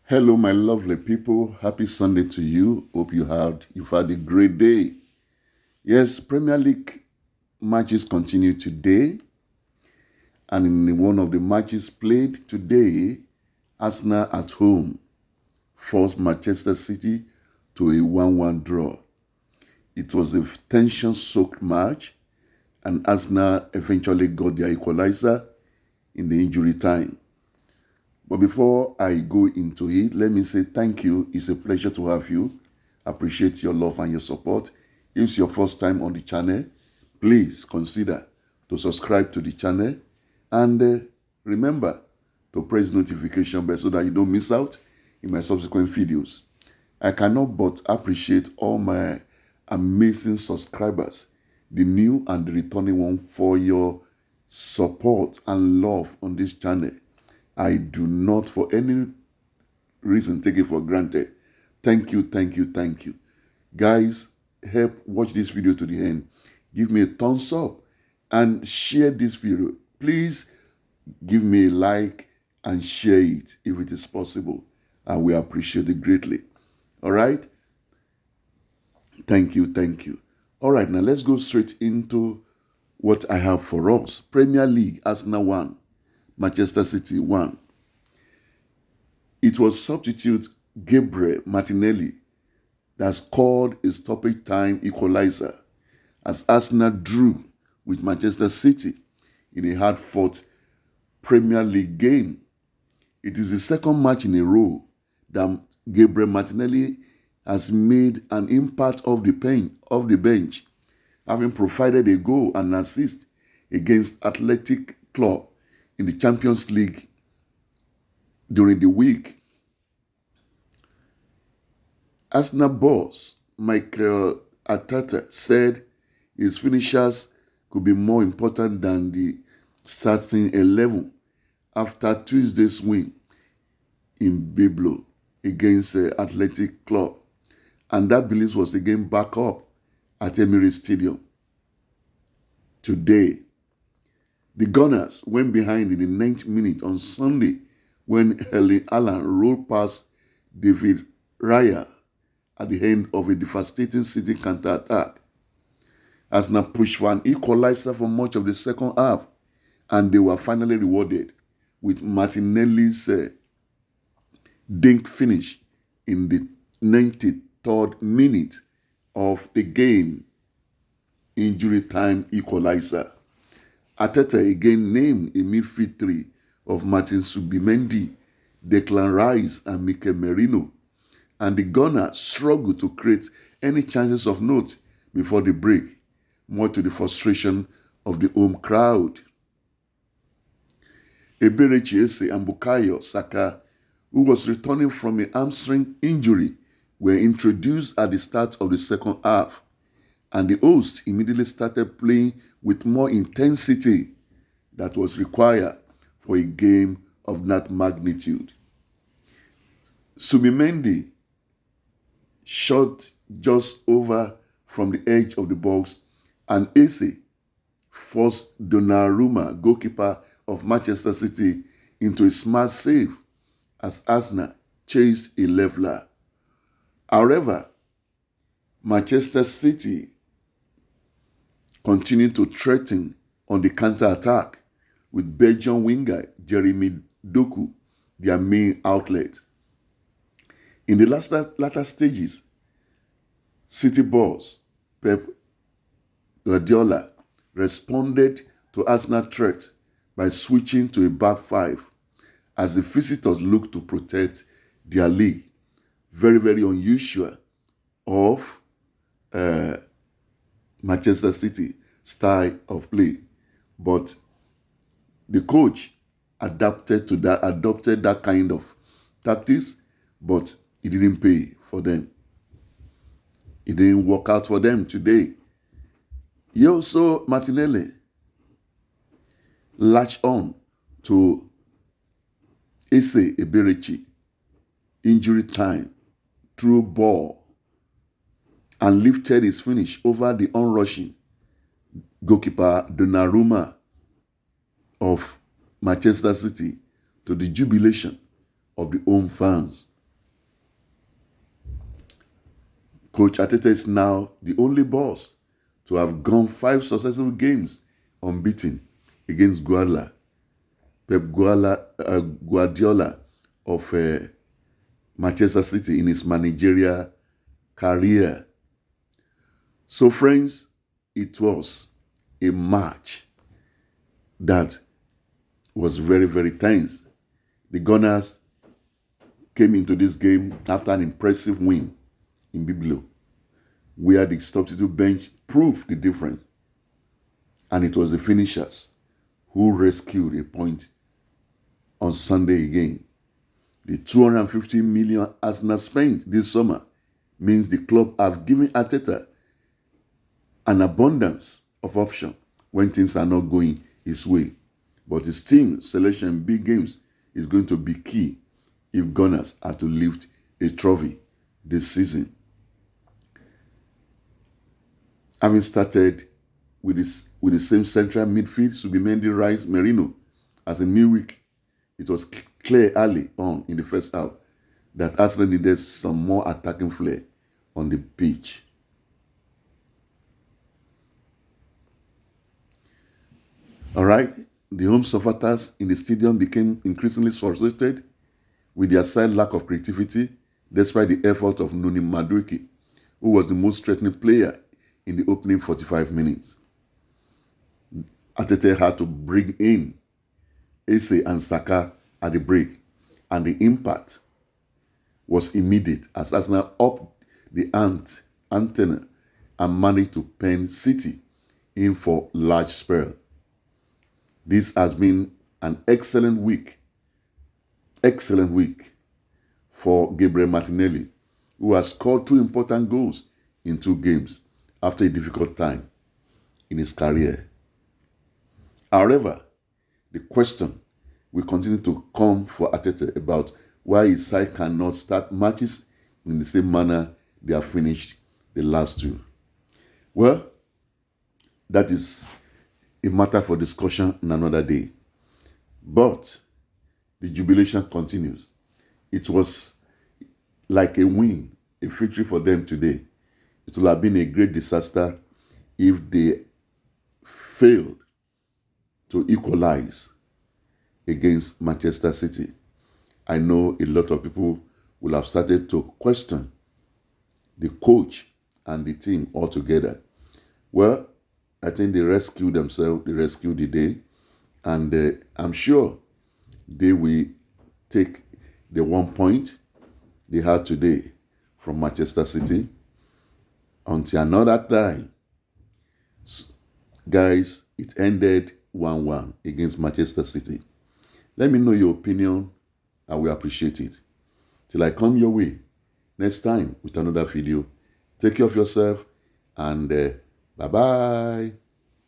Hello, my lovely people. Happy Sunday to you. Hope you've had a great day. Yes, Premier League matches continue today, and in one of the matches played today, Arsenal at home forced Manchester City to a 1-1 draw. It was a tension-soaked match, and Arsenal eventually got their equalizer in the injury time. But before I go into it, let me say thank you. It's a pleasure to have you. Appreciate your love and your support. If it's your first time on the channel, please consider to subscribe to the channel and remember to press notification bell so that you don't miss out in my subsequent videos. I cannot but appreciate all my amazing subscribers, the new and the returning one, for your support and love on this channel. I do not for any reason take it for granted. Thank you, thank you, thank you. Guys, help watch this video to the end. Give me a thumbs up and share this video. Please give me a like and share it if it is possible. And we appreciate it greatly. All right? Thank you, thank you. All right, now let's go straight into what I have for us. Premier League, Arsenal 1. Manchester City 1. It was substitute Gabriel Martinelli that scored a stoppage-time equalizer as Arsenal drew with Manchester City in a hard-fought Premier League game. It is the second match in a row that Gabriel Martinelli has made an impact off the bench, having provided a goal and assist against Athletic Club in the Champions League during the week. Arsenal boss Mikel Arteta said his finishers could be more important than the starting 11 after Tuesday's win in Biblo against Athletic Club, and that belief was again back up at Emirates Stadium today. The Gunners went behind in the 9th minute on Sunday when Erling Haaland rolled past David Raya at the end of a devastating City counter-attack. Arsenal pushed for an equalizer for much of the second half, and they were finally rewarded with Martinelli's dink finish in the 93rd minute of the game, injury time equalizer. Arteta again named a midfield three of Martin Subimendi, Declan Rice, and Mikel Merino, and the Gunners struggled to create any chances of note before the break, more to the frustration of the home crowd. Eberechi Eze and Bukayo Saka, who was returning from a hamstring injury, were introduced at the start of the second half, and the hosts immediately started playing with more intensity that was required for a game of that magnitude. Subimendi shot just over from the edge of the box, and Eze forced Donnarumma, goalkeeper of Manchester City, into a smart save as Arsenal chased a leveler. However, Manchester City continued to threaten on the counter-attack with Belgian winger Jeremy Doku, their main outlet. In the latter stages, City boss Pep Guardiola responded to Arsenal threat by switching to a back five as the visitors looked to protect their league. Very, very unusual of Manchester City style of play. But the coach adopted that kind of tactics, but it didn't pay for them. It didn't work out for them today. Also, Martinelli latched on to Eze Eberechi, injury time, through ball, and lifted his finish over the onrushing goalkeeper Donnarumma of Manchester City to the jubilation of the home fans. Coach Arteta is now the only boss to have gone 5 successive games unbeaten against Guardiola of Manchester City in his managerial career. So friends, it was a match that was very, very tense. The Gunners came into this game after an impressive win in Biblo, where the substitute bench proved the difference. And it was the finishers who rescued a point on Sunday again. The 250 million Arsenal spent this summer means the club have given Arteta an abundance of options when things are not going his way. But his team selection in big games is going to be key if Gunners are to lift a trophy this season. Having started with the same central midfield, Subimendi, Rice, Merino, as in midweek, it was clear early on in the first half that Arsenal needed some more attacking flair on the pitch. All right, the home supporters in the stadium became increasingly frustrated with their side lack of creativity, despite the effort of Noni Madueke, who was the most threatening player in the opening 45 minutes. Arteta had to bring in Eze and Saka at the break, and the impact was immediate as Arsenal upped the antenna and managed to pen City in for large spell. This has been an excellent week for Gabriel Martinelli, who has scored 2 important goals in 2 games after a difficult time in his career. However, the question will continue to come for Arteta about why his side cannot start matches in the same manner they have finished the last 2. Well, that is a matter for discussion on another day. But the jubilation continues. It was like a win, a victory for them today. It would have been a great disaster if they failed to equalize against Manchester City. I know a lot of people will have started to question the coach and the team altogether. Well, I think they rescued themselves, they rescued the day, and I'm sure they will take the 1 point they had today from Manchester City until another time. Guys, it ended 1-1 against Manchester City. Let me know your opinion. I will appreciate it. Till I come your way next time with another video. Take care of yourself and bye-bye.